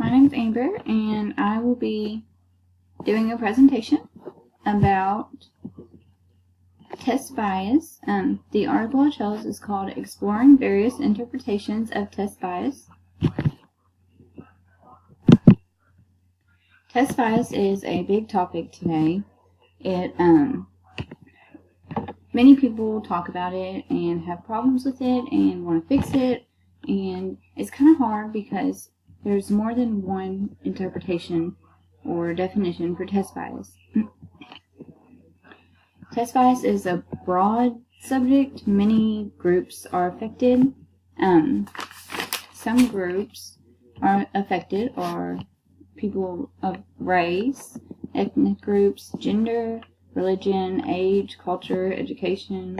My name's Amber, and I will be doing a presentation about test bias. The article I chose is called Exploring Various Interpretations of Test Bias. Test bias is a big topic today. Many people talk about it and have problems with it and want to fix it, and it's kind of hard because there's more than one interpretation or definition for test bias. Test bias is a broad subject. Many groups are affected. Some groups are affected are people of race, ethnic groups, gender, religion, age, culture, education.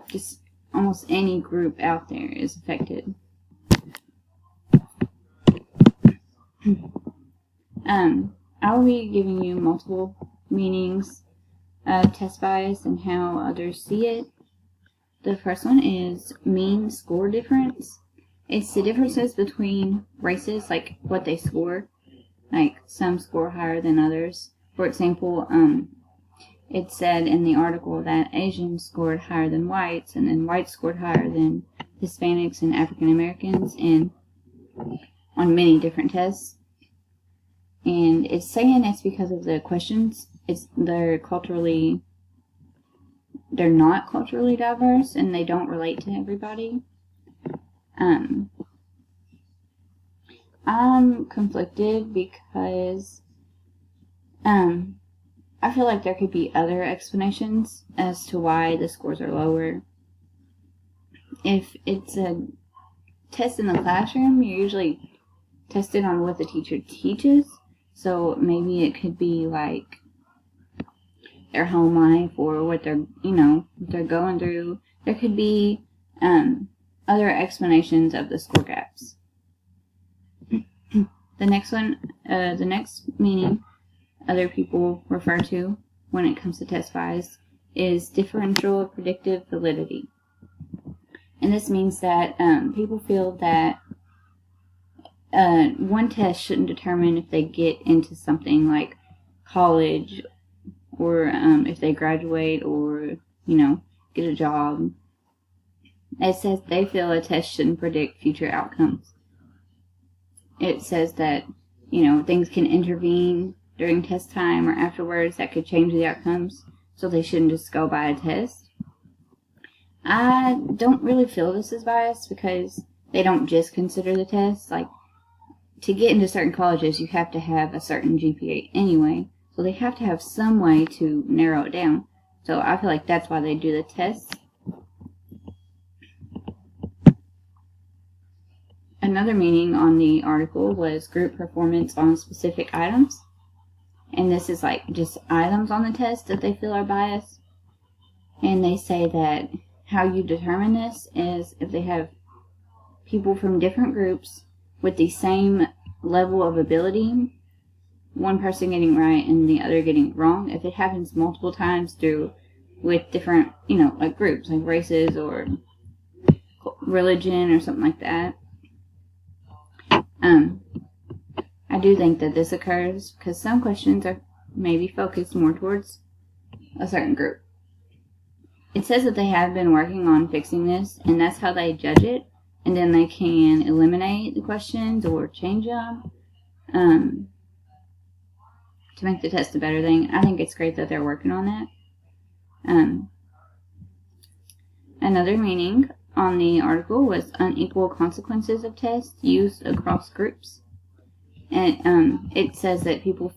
Just almost any group out there is affected. I will be giving you multiple meanings of test bias and how others see it. The first one is mean score difference. It's the differences between races, like what they score. Like some score higher than others. For example, it said in the article that Asians scored higher than whites, and then whites scored higher than Hispanics and African Americans on many different tests. And it's saying it's because of the questions. They're not culturally diverse, and they don't relate to everybody. I'm conflicted because I feel like there could be other explanations as to why the scores are lower. If it's a test in the classroom, you're usually tested on what the teacher teaches. So maybe it could be like their home life or what they're going through. There could be other explanations of the score gaps. The next meaning other people refer to when it comes to test bias is differential predictive validity. And this means that people feel that one test shouldn't determine if they get into something like college or if they graduate or, get a job. It says they feel a test shouldn't predict future outcomes. It says that, things can intervene during test time or afterwards that could change the outcomes, so they shouldn't just go by a test. I don't really feel this is biased because they don't just consider the test. Like, to get into certain colleges, you have to have a certain GPA anyway, so they have to have some way to narrow it down. So I feel like that's why they do the tests. Another meaning on the article was group performance on specific items. And this is like just items on the test that they feel are biased. And they say that how you determine this is if they have people from different groups with the same level of ability, one person getting right and the other getting wrong. If it happens multiple times with different, like groups, like races or religion or something like that. I do think that this occurs because some questions are maybe focused more towards a certain group. It says that they have been working on fixing this, and that's how they judge it, and then they can eliminate the questions or change them to make the test a better thing. I think it's great that they're working on that. Another meaning on the article was unequal consequences of tests used across groups. And it says that people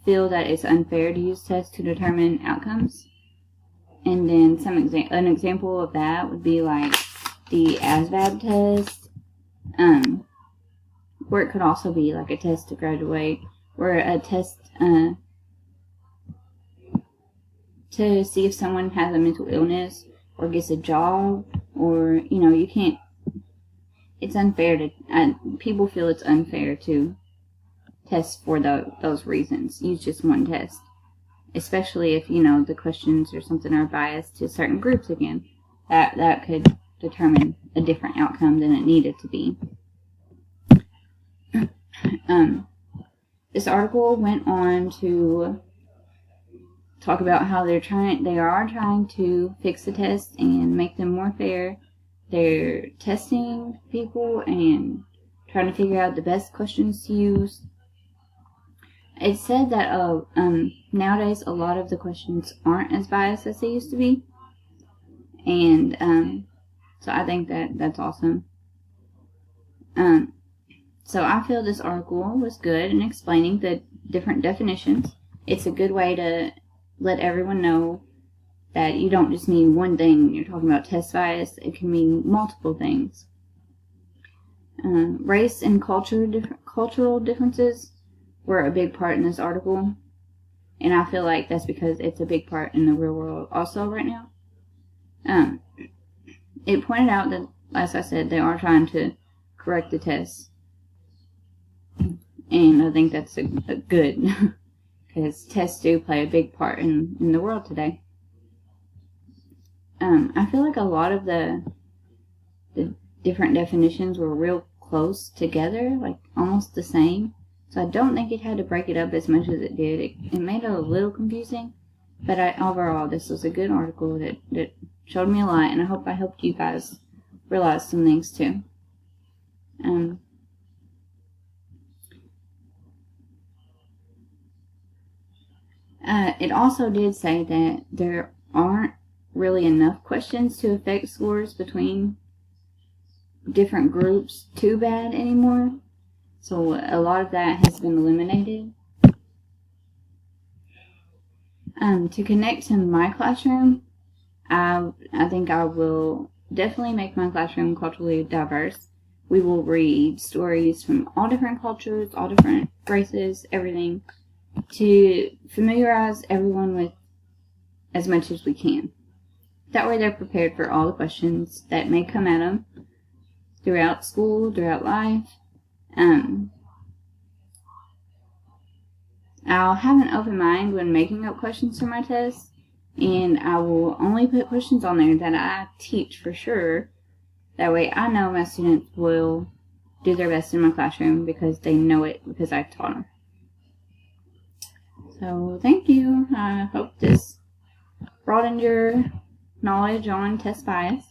feel that it's unfair to use tests to determine outcomes. And then an example of that would be like the ASVAB test, or it could also be like a test to graduate, or a test to see if someone has a mental illness or gets a job, or, you can't, it's unfair to, people feel it's unfair to test for those reasons. Use just one test. Especially if, the questions or something are biased to certain groups again. That could determine a different outcome than it needed to be. This article went on to talk about how they are trying to fix the tests and make them more fair. They're testing people and trying to figure out the best questions to use. It said that nowadays a lot of the questions aren't as biased as they used to be, and so I think that's awesome. So I feel this article was good in explaining the different definitions. It's a good way to let everyone know that you don't just mean one thing when you're talking about test bias. It can mean multiple things. Race and cultural differences were a big part in this article, and I feel like that's because it's a big part in the real world also right now. It pointed out that, as I said, they are trying to correct the tests, and I think that's a good, because tests do play a big part in the world today. I feel like a lot of the different definitions were real close together, like almost the same. So I don't think it had to break it up as much as it did. It made it a little confusing, but overall, this was a good article that showed me a lot, and I hope I helped you guys realize some things too. It also did say that there aren't really enough questions to affect scores between different groups too bad anymore. So a lot of that has been eliminated. To connect to my classroom, I think I will definitely make my classroom culturally diverse. We will read stories from all different cultures, all different races, everything, to familiarize everyone with as much as we can. That way they're prepared for all the questions that may come at them throughout school, throughout life. I'll have an open mind when making up questions for my tests, and I will only put questions on there that I teach for sure. That way I know my students will do their best in my classroom because they know it because I taught them. So thank you. I hope this broadened your knowledge on test bias.